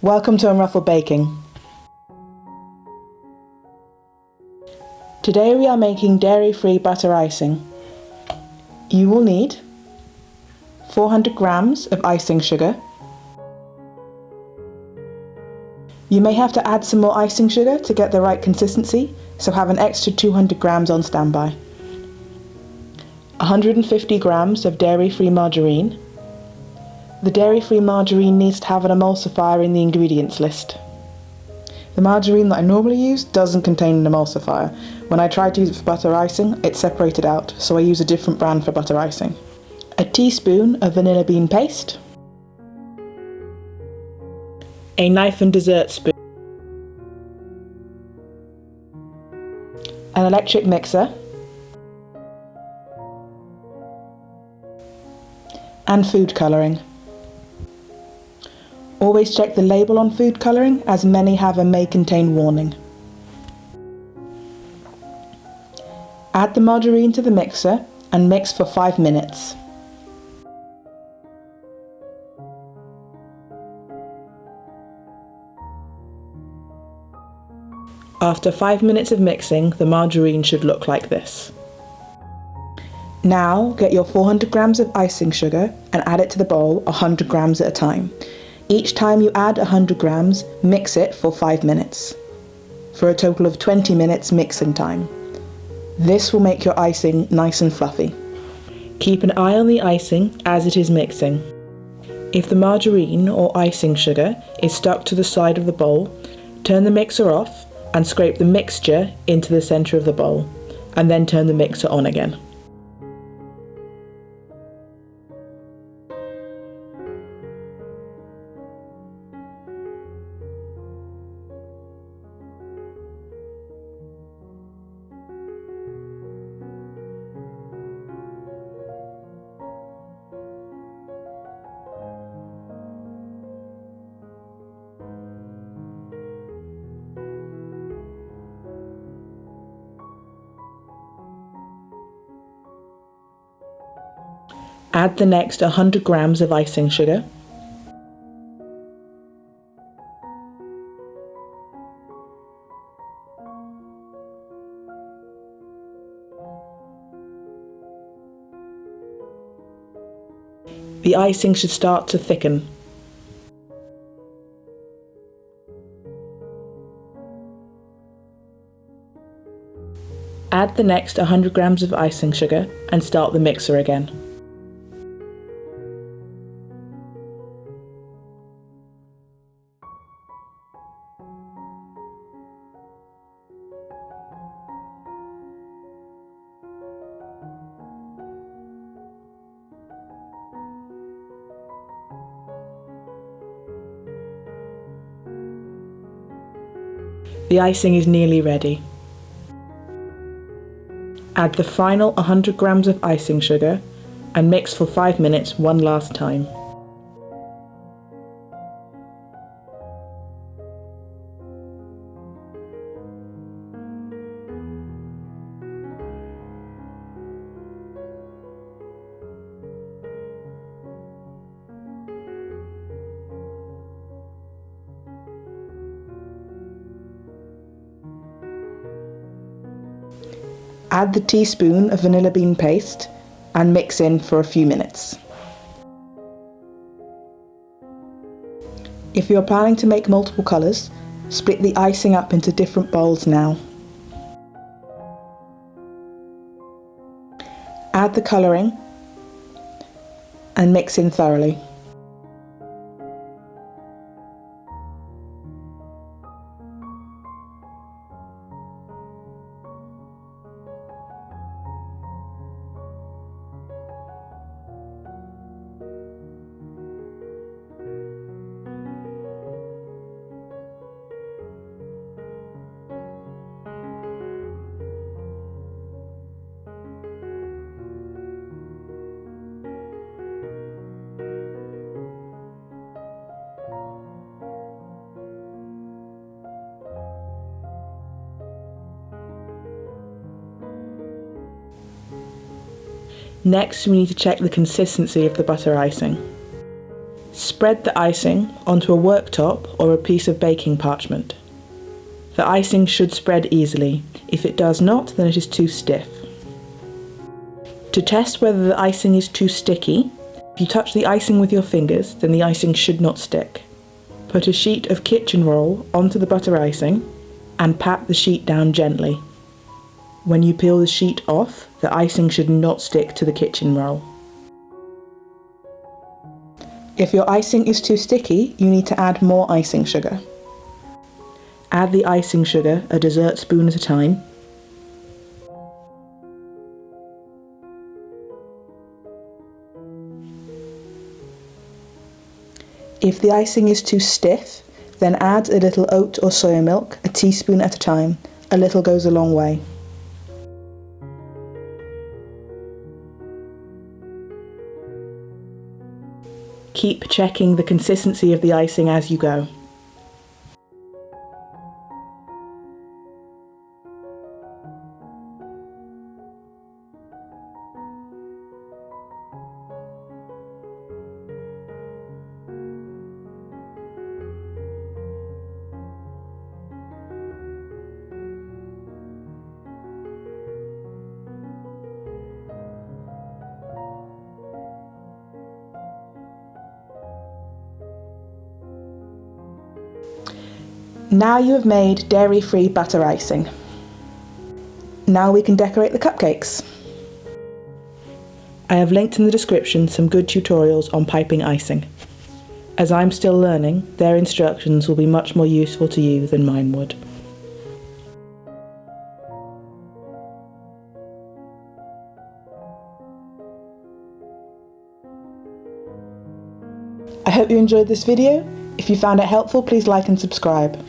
Welcome to Unruffled Baking. Today we are making dairy-free butter icing. You will need 400 grams of icing sugar. You may have to add some more icing sugar to get the right consistency, so have an extra 200 grams on standby. 150 grams of dairy-free margarine. The dairy-free margarine needs to have an emulsifier in the ingredients list. The margarine that I normally use doesn't contain an emulsifier. When I tried to use it for butter icing, it separated out, so I use a different brand for butter icing. A teaspoon of vanilla bean paste. A knife and dessert spoon. An electric mixer. And food colouring. Always check the label on food colouring, as many have a may contain warning. Add the margarine to the mixer and mix for 5 minutes. After 5 minutes of mixing, the margarine should look like this. Now get your 400 grams of icing sugar and add it to the bowl 100 grams at a time. Each time you add 100 grams, mix it for 5 minutes, for a total of 20 minutes mixing time. This will make your icing nice and fluffy. Keep an eye on the icing as it is mixing. If the margarine or icing sugar is stuck to the side of the bowl, turn the mixer off and scrape the mixture into the centre of the bowl, and then turn the mixer on again. Add the next 100 grams of icing sugar. The icing should start to thicken. Add the next 100 grams of icing sugar and start the mixer again. The icing is nearly ready. Add the final 100 grams of icing sugar and mix for 5 minutes one last time. Add the teaspoon of vanilla bean paste and mix in for a few minutes. If you are planning to make multiple colours, split the icing up into different bowls now. Add the colouring and mix in thoroughly. Next, we need to check the consistency of the butter icing. Spread spread the icing onto a worktop or a piece of baking parchment. The icing should spread easily. If it does not, then it is too stiff. To test whether the icing is too sticky, if you touch the icing with your fingers, then the icing should not stick. Put a sheet of kitchen roll onto the butter icing and pat the sheet down gently. When you peel the sheet off, the icing should not stick to the kitchen roll. If your icing is too sticky, you need to add more icing sugar. Add the icing sugar a dessert spoon at a time. If the icing is too stiff, then add a little oat or soya milk, a teaspoon at a time. A little goes a long way. Keep checking the consistency of the icing as you go. Now you have made dairy-free butter icing. Now we can decorate the cupcakes. I have linked in the description some good tutorials on piping icing. As I'm still learning, their instructions will be much more useful to you than mine would. I hope you enjoyed this video. If you found it helpful, please like and subscribe.